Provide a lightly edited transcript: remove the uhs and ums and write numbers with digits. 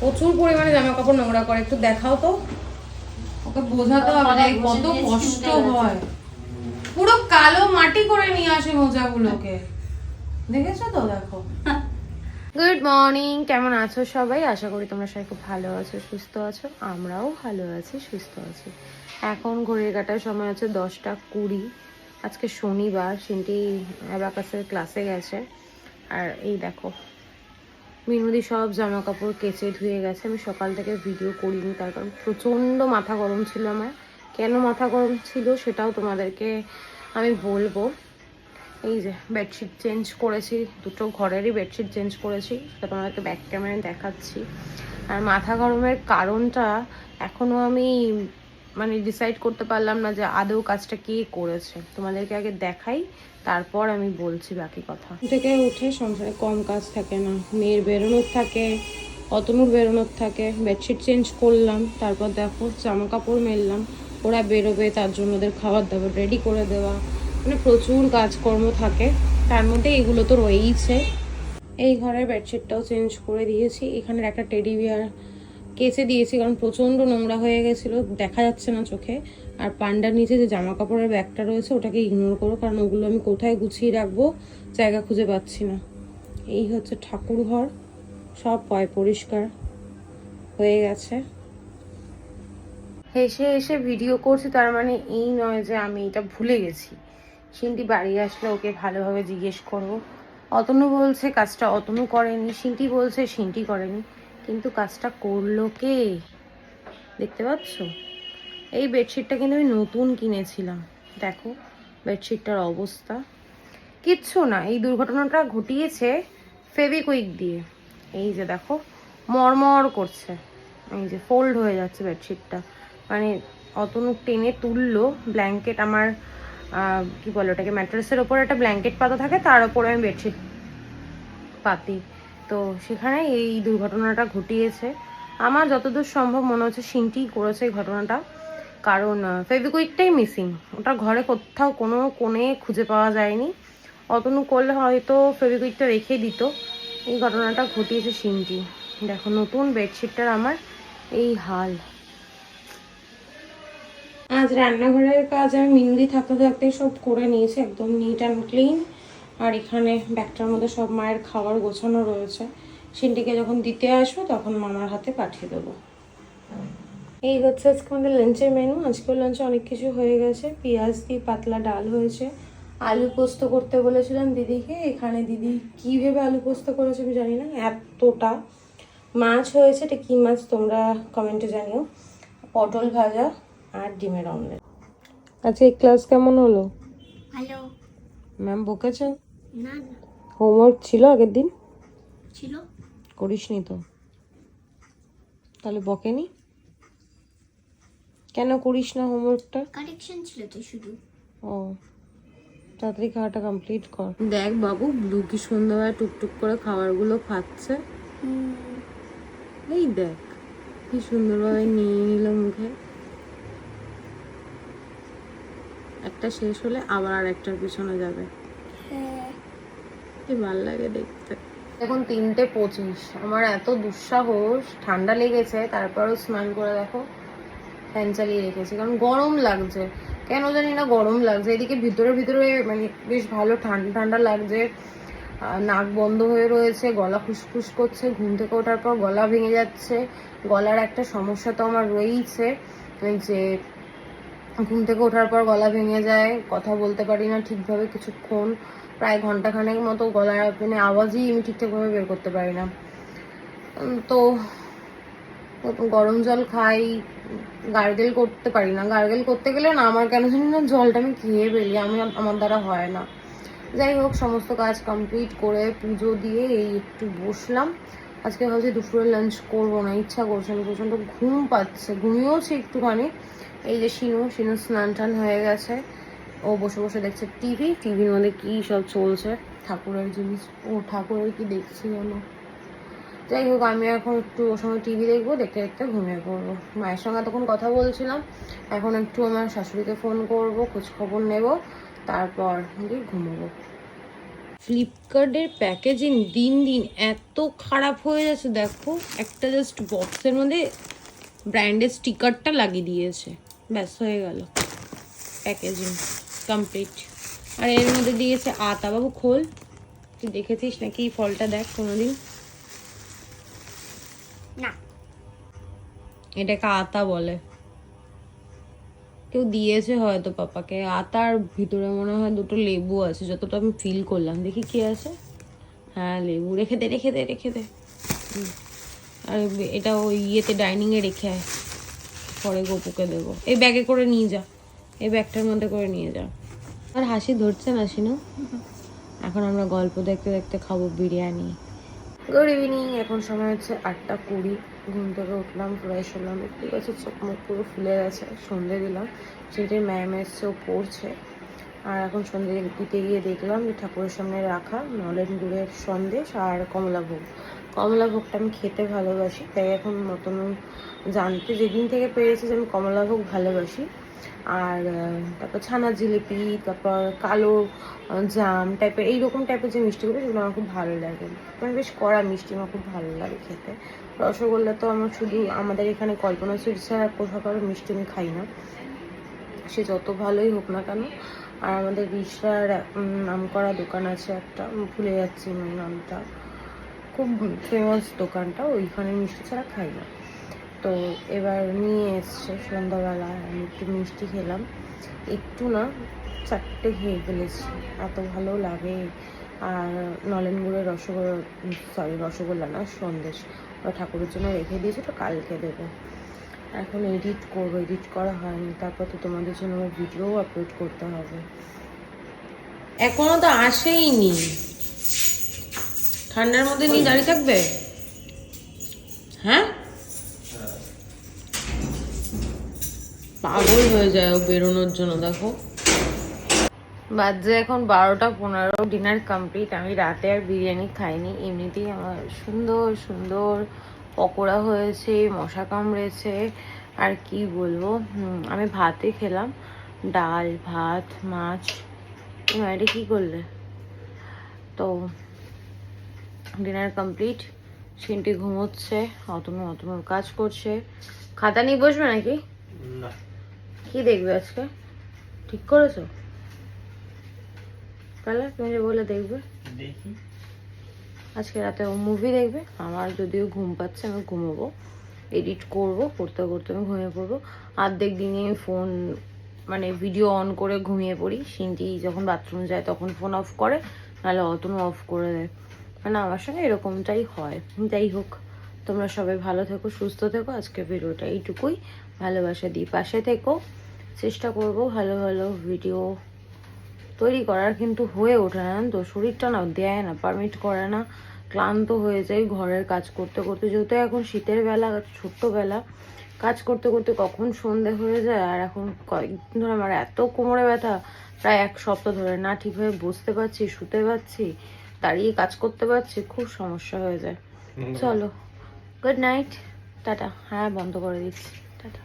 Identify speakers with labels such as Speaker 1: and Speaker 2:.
Speaker 1: প্রচুর পরিমাণে জামা কাপড় নোংরা করে, একটু দেখাও তো, ওকে বোঝাতে হবে যে কত কষ্ট হয়। পুরো কালো মাটি করে নিয়ে আসে মোজাগুলোকে, দেখেছো তো? দেখো। গুড মর্নিং, কেমন আছো সবাই? আশা করি তোমরা সবাই খুব ভালো আছো, সুস্থ আছো। আমরাও ভালো আছি, সুস্থ আছি। এখন ঘড়ির কাটার সময় হচ্ছে 10টা 20। আজকে শনিবার, সিনটি অ্যাবাকাসের ক্লাসে গেছে। আর এই দেখো মিনুদি সব জামা কাপড় কেচে ধুয়ে গেছে। আমি সকাল থেকে ভিডিও করিনি, তার কারণ প্রচণ্ড মাথা গরম ছিল আমার। কেন মাথা গরম ছিল সেটাও তোমাদেরকে আমি বলবো। এই যে বেডশিট চেঞ্জ করেছি, দুটো ঘরেরই বেডশিট চেঞ্জ করেছি, সেটা তোমাদেরকে ব্যাক ক্যামেরায় দেখাচ্ছি। আর মাথা গরমের কারণটা এখনও আমি মানে ডিসাইড করতে পারলাম না যে আদৌ কাজটা কে করেছে। তোমাদেরকে আগে দেখাই, তারপর আমি বলছি বাকি কথা। থেকে উঠে সংসারে কম কাজ থাকে না, মেয়ের বেরোনোর থাকে, অতনুর বেরোনোর থাকে, বেডশিট চেঞ্জ করলাম, তারপর দেখো জামা কাপড় মেললাম, ওরা বেরোবে তার জন্য ওদের খাবার দাবার রেডি করে দেওয়া, মানে প্রচুর কাজকর্ম থাকে। তার মধ্যে এগুলো তো রয়েইছে। এই ঘরের বেডশিটটাও চেঞ্জ করে দিয়েছি, এখানের একটা টেডি বিয়ার কেচে দিয়েছি কারণ প্রচণ্ড নোংরা হয়ে গেছিলো, দেখা যাচ্ছে না চোখে। আর পান্ডার নিচে যে জামা কাপড়ের ব্যাগটা রয়েছে ওটাকে ইগনোর করো, কারণ ওগুলো আমি কোথায় গুছিয়ে রাখবো জায়গা খুঁজে পাচ্ছি না। এই হচ্ছে ঠাকুর ঘর, সব পরিষ্কার হয়ে গেছে। হেসে হেসে ভিডিও করছি তার মানে এই নয় যে আমি এটা ভুলে গেছি। সিন্টি বাড়ি আসলে ওকে ভালোভাবে জিজ্ঞেস করবো। অতনু বলছে কাজটা অতনু করেনি, সিন্টি বলছে সিন্টি করেনি, কিন্তু কাজটা করলো কে? দেখতে পাচ্ছ? এই বেডশিটটা কিন্তু আমি নতুন কিনেছিলাম। দেখো বেডশিটটার অবস্থা, কিচ্ছু না। এই দুর্ঘটনাটা ঘটিয়েছে ফেভিকুইক দিয়ে। এই যে দেখো মরমর করছে, এই যে ফোল্ড হয়ে যাচ্ছে বেডশিটটা। মানে অতনু টেনে তুললো, ব্ল্যাঙ্কেট আমার কি বলে ওটাকে, ম্যাট্রেসের ওপর একটা ব্ল্যাঙ্কেট পাতা থাকে, তার ওপরে আমি বেডশিট পাতি, তো সেখানে এই দুর্ঘটনাটা ঘটিয়েছে। আমার যতদূর সম্ভব মনে হচ্ছে সিনটি করেছে এই ঘটনাটা, কারণ ফেভিকুইকটাই মিসিং, ওটা ঘরে কোথাও কোনো কোণে খুঁজে পাওয়া যায়নি। অতনু করলে হয়তো ফেভিকুইকটা রেখে দিত। এই ঘটনাটা ঘটিয়েছে সিনটি। দেখো নতুন বেডশিটটার আমার এই হাল। আজ রান্নাঘরের কাজ আমি মিনুদি থাকতে থাকতে সব করে নিয়েছি, একদম নিট অ্যান্ড ক্লিন। আর এখানে ব্যাগটার মধ্যে সব মায়ের খাবার গোছানো রয়েছে, সিনটিকে যখন দিতে আসবো তখন মামার হাতে পাঠিয়ে দেবো। এই হচ্ছে আজকে আমাদের লাঞ্চের মেনু। আজকেও লাঞ্চে অনেক কিছু হয়ে গেছে। পেঁয়াজ দিয়ে পাতলা ডাল হয়েছে, আলু পোস্ত করতে বলেছিলাম দিদিকে, এখানে দিদি কী ভেবে আলু পোস্ত করেছে আমি জানি না, এতটা। মাছ হয়েছে, এটা কী মাছ তোমরা কমেন্টে জানিও। পটল ভাজা আর ডিমের অমলেট। আজকে ক্লাস কেমন হলো?
Speaker 2: ভালো।
Speaker 1: ম্যাম বকেছেন?
Speaker 2: না না,
Speaker 1: হোমওয়ার্ক ছিল আগের দিন?
Speaker 2: ছিল।
Speaker 1: করিসনি তো? তাহলে বকেনি কেন? করিস না হোমওয়ার্কটা?
Speaker 2: কারেকশন ছিল তো শুধু।
Speaker 1: ও, তাড়াতাড়ি খাওয়াটা কমপ্লিট কর। দেখ বাবু, ব্লু কি সুন্দরভাবে টুকটুক করে খাবারগুলো খাচ্ছে। এই দেখ কি সুন্দরভাবে নিয়ে নিল মুখে। একটা শেষ হলে আবার আর একটার পিছনে যাবে। কি ভাল লাগে দেখতে। এখন 3:25, আমার এত দুঃসাহস, ঠান্ডা লেগেছে তারপরও স্নান করে দেখো ফ্যান চালিয়ে রেখেছি, কারণ গরম লাগছে। কেন জানি না গরম লাগছে। এদিকে ভিতরে ভিতরে মানে বেশ ভালো ঠান্ডা ঠান্ডা লাগছে, নাক বন্ধ হয়ে রয়েছে, গলা খুসখুস করছে, ঘুম থেকে ওঠার পর গলা ভেঙে যাচ্ছে। গলার একটা সমস্যা তো আমার রয়েইছে, যে ঘুম থেকে ওঠার পর গলা ভেঙে যায়, কথা বলতে পারি না ঠিকভাবে কিছুক্ষণ, প্রায় ঘন্টাখানেক মতো গলা মানে আওয়াজই আমি ঠিকঠাকভাবে বের করতে পারি না। তো গরম জল খাই, গার্গেল করতে পারি না। গার্গেল করতে গেলে না আমার কেন জানি না জলটা আমি খেয়ে ফেলি, আমার দ্বারা হয় না। যাই হোক, সমস্ত কাজ কমপ্লিট করে পুজো দিয়ে এই একটু বসলাম। আজকে ভাবছি দুপুরে লাঞ্চ করবো না, ইচ্ছা করছে না, প্রচণ্ড ঘুম পাচ্ছে, ঘুমিয়েওছি একটুখানি। এই যে শিনু স্নান টান হয়ে গেছে, ও বসে বসে দেখছে টিভির মধ্যে কি সব চলছে, ঠাকুরের জিনিস। ও ঠাকুরের কি দেখছি জানো? যাই হোক, আমি এখন একটু ওর সময় টিভি দেখবো, দেখতে দেখতে ঘুমিয়ে পড়বো। মায়ের সঙ্গে তখন কথা বলছিলাম, এখন একটু আমার শাশুড়িকে ফোন করবো, খোঁজখবর নেব, তারপর গিয়ে ঘুমোবো। ফ্লিপকার্টের প্যাকেজিং দিন দিন এত খারাপ হয়ে যাচ্ছে। দেখো একটা জাস্ট বক্সের মধ্যে ব্র্যান্ডের স্টিকারটা লাগিয়ে দিয়েছে, ব্যাস হয়ে গেল প্যাকেজিং কমপ্লিট। আর এর মধ্যে দিয়েছে আতা। বাবু খোল, তুই দেখেছিস নাকি এই ফলটা? দেখ কোনোদিন।
Speaker 2: না,
Speaker 1: এটাকে আতা বলে, কেউ দিয়েছে হয়তো পাপাকে। আতার ভিতরে মনে হয় দুটো লেবু আছে, যতটা আমি ফিল করলাম। দেখি কি আছে। হ্যাঁ লেবু। রেখে দে রেখে দে রেখে দে। আর এটা ওই ইয়েতে ডাইনিংয়ে রেখে আয়, পরে গপুকে দেবো। এই ব্যাগে করে নিয়ে যা, এই ব্যাগটার মধ্যে করে নিয়ে যা। আর হাসি ধরছে না শিনু? এখন আমরা গল্প দেখতে দেখতে খাবো বিরিয়ানি। গুড ইভিনিং, এখন সময় হচ্ছে 8:20। ঘুম থেকে উঠলাম, ফ্রেশ হলাম, একটু গেছে, চোখ মুখ পুরো ফুলে গেছে। সন্ধে দিলাম, সেটাই ম্যাম এসছে, ও পড়ছে। আর এখন সন্ধে দিতে গিয়ে দেখলাম যে ঠাকুরের সামনে রাখা নলেন গুড়ের সন্দেশ আর কমলাভোগ। কমলাভোগটা আমি খেতে ভালোবাসি, তাই এখন নতুন জানতে যেদিন থেকে পেরেছি যে আমি কমলাভোগ ভালোবাসি। আর তারপর ছানা জিলিপি, তারপর কালো জাম টাইপের, এইরকম টাইপের যে মিষ্টিগুলো, সেগুলো আমার খুব ভালো লাগে। মানে বেশ কড়া মিষ্টি আমার খুব ভালো লাগে খেতে। রসগোল্লা তো আমার শুধু আমাদের এখানে কল্পনা সুইটস ছাড়া কোথাও কারো মিষ্টি আমি খাই না, সে যত ভালোই হোক না কেন। আর আমাদের রিসরার নাম করা দোকান আছে একটা, ভুলে যাচ্ছি আমার নামটা, খুব ফেমাস দোকানটা, ওইখানে মিষ্টি ছাড়া খাই না। তো এবার নিয়ে এসছে সন্ধ্যাবেলা, আমি একটু মিষ্টি খেলাম, একটু না 4টে খেয়ে ফেলেছি, এত ভালো লাগে। আর নলেন গুড়ের রসগোল্লা না, সন্দেশ, ওরা ঠাকুরের জন্য রেখে দিয়েছে, তো কালকে দেবো। এখন এডিট করবো, এডিট করা হয়নি, তারপর তো তোমাদের জন্য আমার ভিডিও আপলোড করতে হবে। এখনো তো আসেইনি, ঠান্ডার মধ্যে নিয়ে দাঁড়িয়ে থাকবে? হ্যাঁ, পাগল হয়ে যায় ও বেরোনোর জন্য। দেখো বাজে এখন 12:15, ডিনার কমপ্লিট। আমি রাতে আর বিরিয়ানি খাইনি, এমনিতেই আমার সুন্দর সুন্দর পকোড়া হয়েছে, মশা কামড়েছে, আর কি বলবো। আমি ভাতই খেলাম, ডাল ভাত মাছ। এটা কি করলে? তো ডিনার কমপ্লিট, সিনটি ঘুমোচ্ছে, অতনুর কাজ করছে। খাতা নিয়ে বসবে নাকি?
Speaker 3: না,
Speaker 1: কি দেখবে আজকে? ঠিক করেছো? তাহলে তুমি যে বলে দেখবে,
Speaker 3: দেখি
Speaker 1: আজকে রাতে ও মুভি দেখবে। আমার যদিও ঘুম পাচ্ছে, আমি ঘুমোবো, এডিট করবো, করতে করতে আমি ঘুমিয়ে পড়বো। অর্ধেক দিনে ফোন মানে ভিডিও অন করে ঘুমিয়ে পড়ি। সিনটি যখন বাথরুম যায় তখন ফোন অফ করে, নাহলে অতনু অফ করে দেয়। মানে আমার সঙ্গে এরকমটাই হয়। যাই হোক, তোমরা সবাই ভালো থেকো, সুস্থ থেকো। আজকে ভিডিওটা এইটুকুই, ভালোবাসা দিই, পাশে থেকো। চেষ্টা করবো ভালো ভালো ভিডিও তৈরি করার, কিন্তু হয়ে ওঠে না তো, শরীরটা না দেয় না, পারমিট করে না, ক্লান্ত হয়ে যাই ঘরের কাজ করতে করতে। যেহেতু এখন শীতের বেলা, ছোট্টবেলা, কাজ করতে করতে কখন সন্ধে হয়ে যায়। আর এখন কয়েকদিন ধরে আমার এত কোমরে ব্যথা, প্রায় 1 সপ্তাহ ধরে, না ঠিকভাবে বসতে পারছি, শুতে পারছি, দাঁড়িয়ে কাজ করতে পারছি, খুব সমস্যা হয়ে যায়। চলো, গুড নাইট, টাটা। হ্যাঁ বন্ধ করে দিচ্ছি, টাটা।